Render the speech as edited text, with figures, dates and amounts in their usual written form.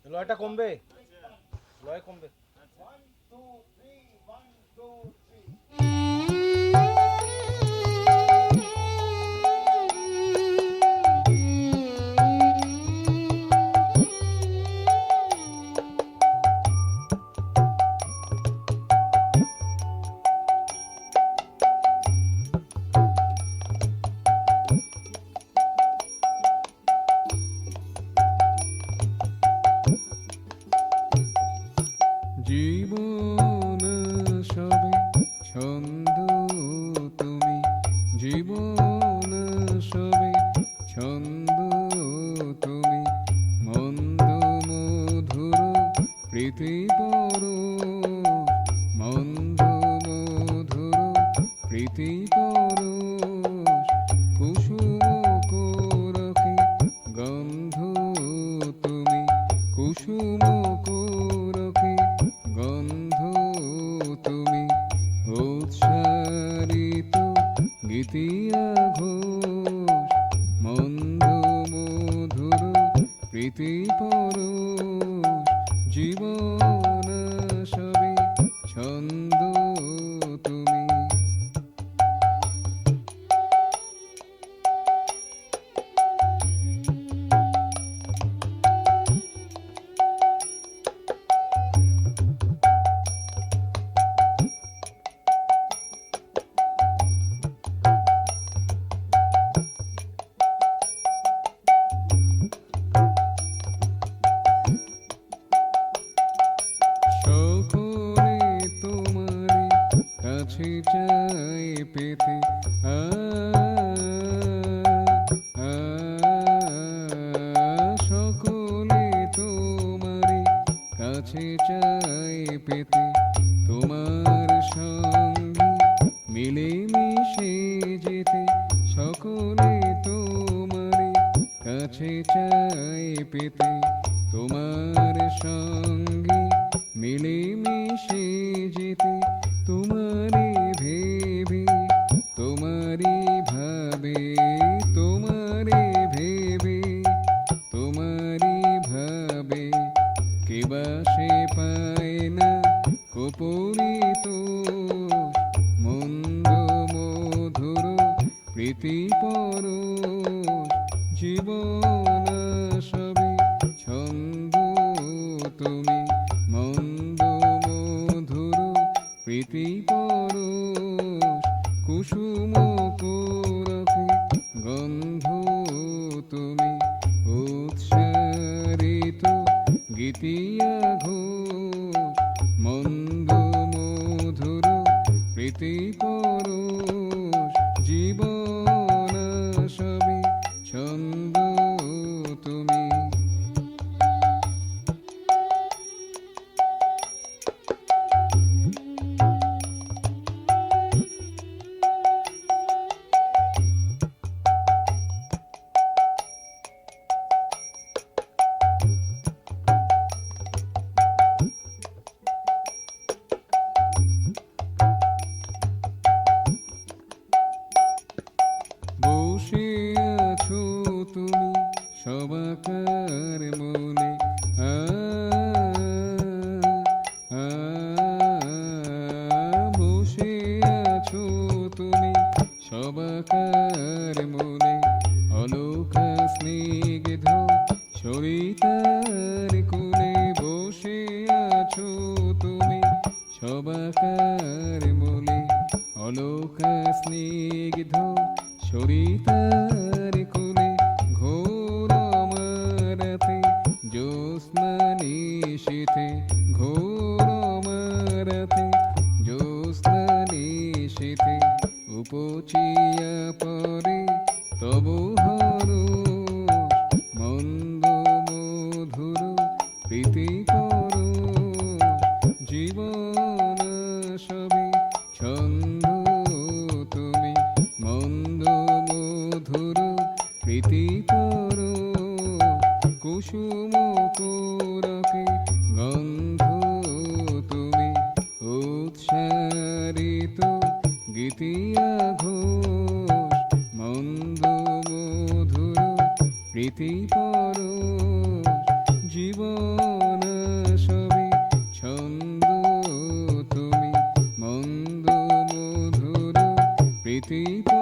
লয়টা কমবে, লয় কমবে। জীবন সবে ছন্দ তুমি, জীবন সবে ছন্দ তুমি, মন্দ মধুর প্রীতি পর, মন্দ মধুর প্রীতি পর, কুসুম কোরকে গন্ধ তুমি, কুসুম কোরকে গন্ধ তুমি, উৎসারিত গীতিয়া ঘোষ, মন্দ মধুর প্রীতি পর, জীবন সবে ছন্দ তুমি। সকলে তোমারে কাছে চাই পেতে, আ আ, সকলে তোমারে কাছে চাই পেতে, তোমার সঙ্গে মিলে মিশে যেতে, সকলে তোমারে কাছে চাই পেতে, তোমার সঙ্গে মিলে মিশে যেতে, তোমারে ভেবে, তোমারি ভাবে, তোমারে ভেবে, তোমারি ভাবে, কেবা সে পায় না কোপরিত, মন্দ মধুর প্রীতি পর, জীবন সবে ছন্দ তুমি, মন্দ মধুর প্রীতি পর, কুসুম কোরকে গন্ধ তুমি, উৎসারিত গীতিয়া ঘোষ, মন্দ মধুর প্রীতি পর, জীবন সবে ছন্দ তুমি। বসে আছো তুমি সবাকার মনে, আ আ, বসে আছো তুমি সবাকার মনে, অলকা স্নিগ্ধ সরিতার কোণে, বসে আছো তুমি সবাকার মনে, অলকা স্নিগ্ধ সরিতার কোণে, ঘোর মারাতে জ্যোৎস্না নিশীথে, ঘোর মারাতে জ্যোৎস্না নিশীথে, উপচিয়া পরে তবু হরষ, মন্দ মধুর প্রীতি পর, জীবন সবে ছন্দ তুমি, মন্দ মধুর প্রীতি পর, কুসুম কোরকে গন্ধ তুমি, উৎসারিত গীতিয়া ঘোষ, মন্দ মধুর প্রীতিপর জীবন সবে ছন্দ তুমি মন্দ মধুর প্রীতিপর